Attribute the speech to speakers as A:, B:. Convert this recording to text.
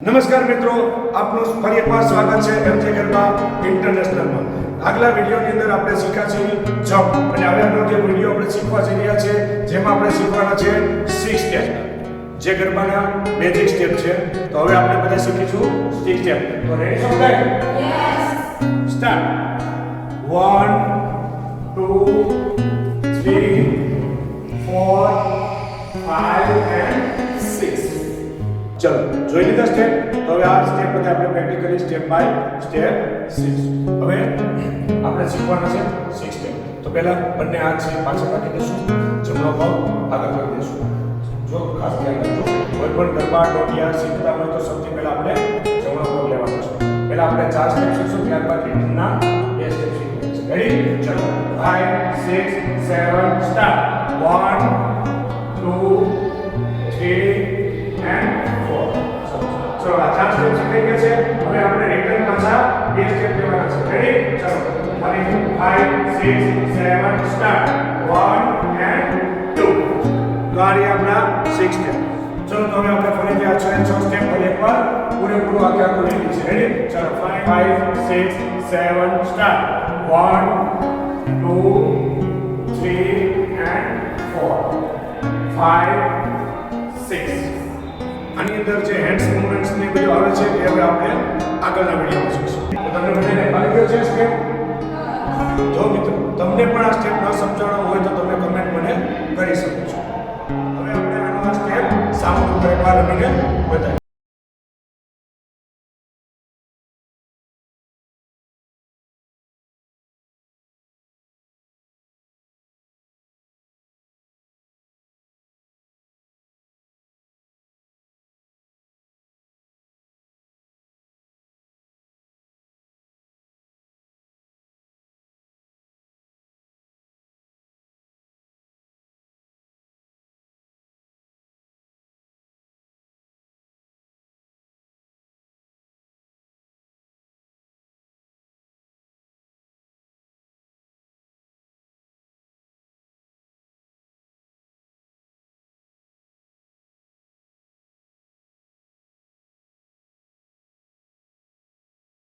A: નમસ્કાર મિત્રો, આપનું ફરી એકવાર સ્વાગત છે એમજે ગરબા ઇન્ટરનેશનલમાં. આગલા વિડીયોની અંદર આપણે શીખ્યા છે જમ્પ, અને હવે આગળનો જે વિડીયો આપણે શીખવા જઈ રહ્યા છે જેમાં આપણે શીખવાના છે 6 સ્ટેપ, જે ગરબાના બેઝિક સ્ટેપ છે. તો હવે આપણે બધા શીખીશું 6 સ્ટેપ. તો રેડી છો બધા? યસ. સ્ટાર્ટ. 1 2 3 4 5 and 6. ચલો જોઈ લીધા સ્ટેપ. તો હવે આ સ્ટેપ બધા આપણે પ્રેક્ટિસ કરી સ્ટેપ બાય સ્ટેપ 6. હવે આપણે શીખવાના છે 6 સ્ટેપ. તો પહેલા બંને હાથ છે પાછળ રાખી દઈશું, જમણો પગ આગળ કરી દઈશું. જો ખાસ ધ્યાન રાખજો, કોઈ પણ ગરબા ડોડિયા શીખતા હોય તો સૌથી પહેલા આપણે જમણો પગ લેવાનો છે. પહેલા આપણે 4 સ્ટેપ શીખશું, ત્યારબાદ રીધમના 2 સ્ટેપ શીખવાના છે. રેડી? ચલો 5 6 7 સ્ટાર્ટ. 1 2 3 and 4. ચલો આ 4 સ્ટેપ શીખાઈ ગયા છે. હવે આપણે રિટર્ન પાછા 2 સ્ટેપ લેવાના છે. રેડી? ચલો ફરીથી 5 6 7 સ્ટાર્ટ. 1 and 2. તો આ રહ્યા આપણા 6 સ્ટેપ. ચલો તો હવે આપણે ફરીથી આ 6 સ્ટેપ ફરી એકવાર પૂરેપૂરું આખું લઈ છે. રેડી? ચલો 5 6 7 સ્ટાર્ટ. 1 2 3 and 4 5 6. આની અંદર જે હેન્ડ્સ મૂવમેન્ટ્સ ને બધું આવે છે એ હવે આપણે આગળના વિડીયોમાં શીખશું. તો તમને બધાને ફાવી ગયો છે સ્ટેપ? જો મિત્રો તમને પણ આ સ્ટેપ ન સમજાણો હોય તો તમે કમેન્ટ મને કરી શકો છો. હવે આપણે આનો આ સ્ટેપ સાઉન્ડ ઉપર એકવાર રમીને બતાવીએ.